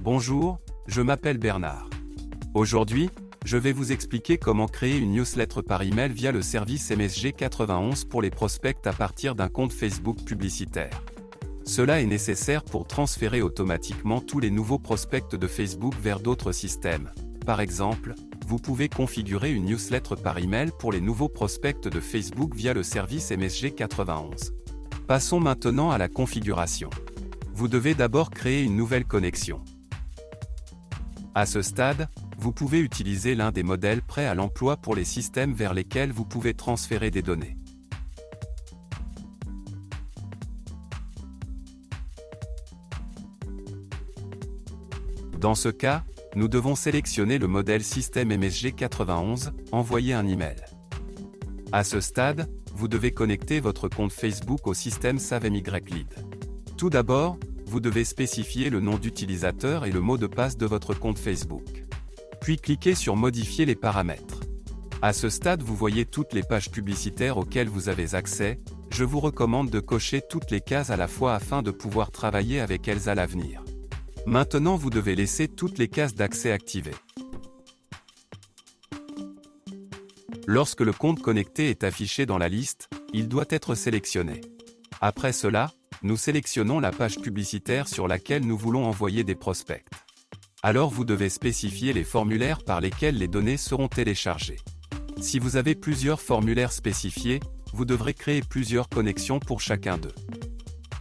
Bonjour, je m'appelle Bernard. Aujourd'hui, je vais vous expliquer comment créer une newsletter par email via le service MSG 91 pour les prospects à partir d'un compte Facebook publicitaire. Cela est nécessaire pour transférer automatiquement tous les nouveaux prospects de Facebook vers d'autres systèmes. Par exemple, vous pouvez configurer une newsletter par email pour les nouveaux prospects de Facebook via le service MSG 91. Passons maintenant à la configuration. Vous devez d'abord créer une nouvelle connexion. À ce stade, vous pouvez utiliser l'un des modèles prêts à l'emploi pour les systèmes vers lesquels vous pouvez transférer des données. Dans ce cas, nous devons sélectionner le modèle système MSG 91, envoyer un email. À ce stade, vous devez connecter votre compte Facebook au système SaveMyLead. Tout d'abord, vous devez spécifier le nom d'utilisateur et le mot de passe de votre compte Facebook. Puis cliquez sur Modifier les paramètres. À ce stade, vous voyez toutes les pages publicitaires auxquelles vous avez accès. Je vous recommande de cocher toutes les cases à la fois afin de pouvoir travailler avec elles à l'avenir. Maintenant, vous devez laisser toutes les cases d'accès activées. Lorsque le compte connecté est affiché dans la liste, il doit être sélectionné. Après cela, nous sélectionnons la page publicitaire sur laquelle nous voulons envoyer des prospects. Alors vous devez spécifier les formulaires par lesquels les données seront téléchargées. Si vous avez plusieurs formulaires spécifiés, vous devrez créer plusieurs connexions pour chacun d'eux.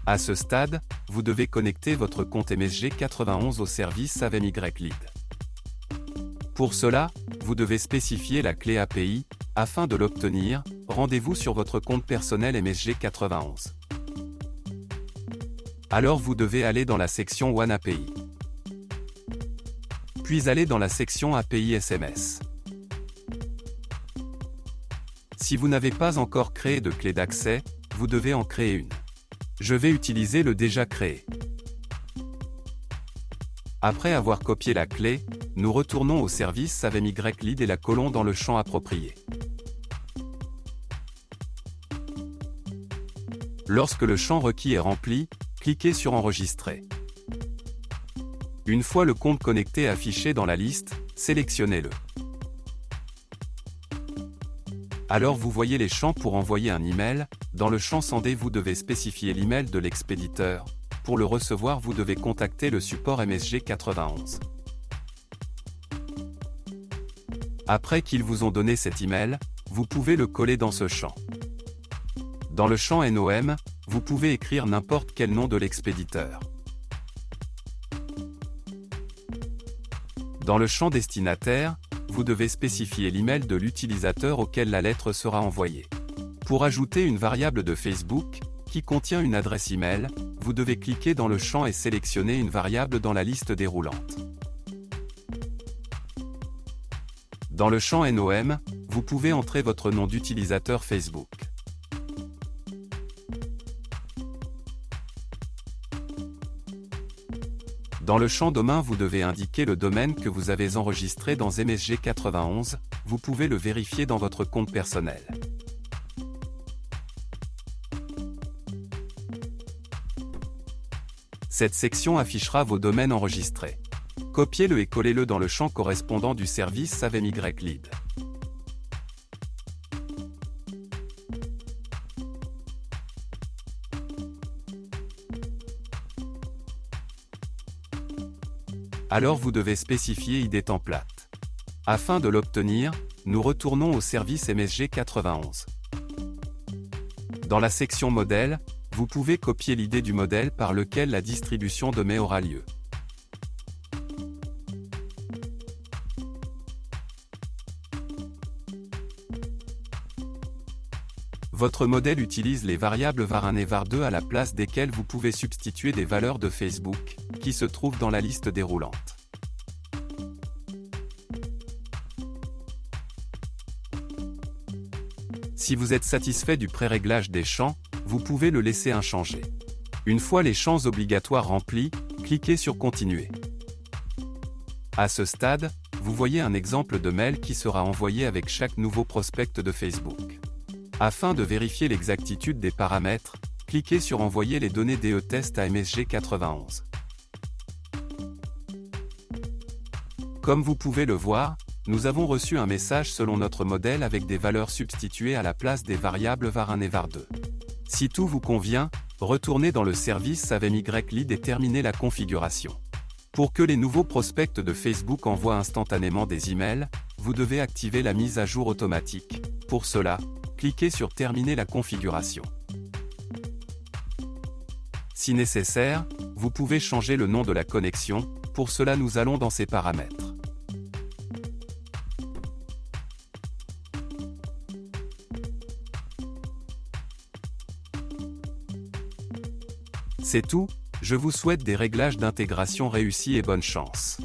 À ce stade, vous devez connecter votre compte MSG 91 au service SaveMyLead. Pour cela, vous devez spécifier la clé API. Afin de l'obtenir, rendez-vous sur votre compte personnel MSG 91. Alors vous devez aller dans la section One API. Puis aller dans la section API SMS. Si vous n'avez pas encore créé de clé d'accès, vous devez en créer une. Je vais utiliser le déjà créé. Après avoir copié la clé, nous retournons au service SaveMyLead et la collons dans le champ approprié. Lorsque le champ requis est rempli, cliquez sur Enregistrer. Une fois le compte connecté affiché dans la liste, sélectionnez-le. Alors vous voyez les champs pour envoyer un email. Dans le champ Sender, vous devez spécifier l'email de l'expéditeur. Pour le recevoir, vous devez contacter le support MSG 91. Après qu'ils vous ont donné cet email, vous pouvez le coller dans ce champ. Dans le champ NOM, vous pouvez écrire n'importe quel nom de l'expéditeur. Dans le champ destinataire, vous devez spécifier l'email de l'utilisateur auquel la lettre sera envoyée. Pour ajouter une variable de Facebook, qui contient une adresse email, vous devez cliquer dans le champ et sélectionner une variable dans la liste déroulante. Dans le champ NOM, vous pouvez entrer votre nom d'utilisateur Facebook. Dans le champ domaine, vous devez indiquer le domaine que vous avez enregistré dans MSG 91, vous pouvez le vérifier dans votre compte personnel. Cette section affichera vos domaines enregistrés. Copiez-le et collez-le dans le champ correspondant du service SaveMyLead. Alors vous devez spécifier ID template. Afin de l'obtenir, nous retournons au service MSG 91. Dans la section Modèle, vous pouvez copier l'ID du modèle par lequel la distribution de mai aura lieu. Votre modèle utilise les variables var1 et var2 à la place desquelles vous pouvez substituer des valeurs de Facebook, qui se trouvent dans la liste déroulante. Si vous êtes satisfait du pré-réglage des champs, vous pouvez le laisser inchangé. Une fois les champs obligatoires remplis, cliquez sur Continuer. À ce stade, vous voyez un exemple de mail qui sera envoyé avec chaque nouveau prospect de Facebook. Afin de vérifier l'exactitude des paramètres, cliquez sur Envoyer les données DE-Test à MSG 91. Comme vous pouvez le voir, nous avons reçu un message selon notre modèle avec des valeurs substituées à la place des variables var1 et var2. Si tout vous convient, retournez dans le service SaveMyLead et terminez la configuration. Pour que les nouveaux prospects de Facebook envoient instantanément des emails, vous devez activer la mise à jour automatique. Pour cela, cliquez sur Terminer la configuration. Si nécessaire, vous pouvez changer le nom de la connexion. Pour cela, nous allons dans ces paramètres. C'est tout, je vous souhaite des réglages d'intégration réussis et bonne chance.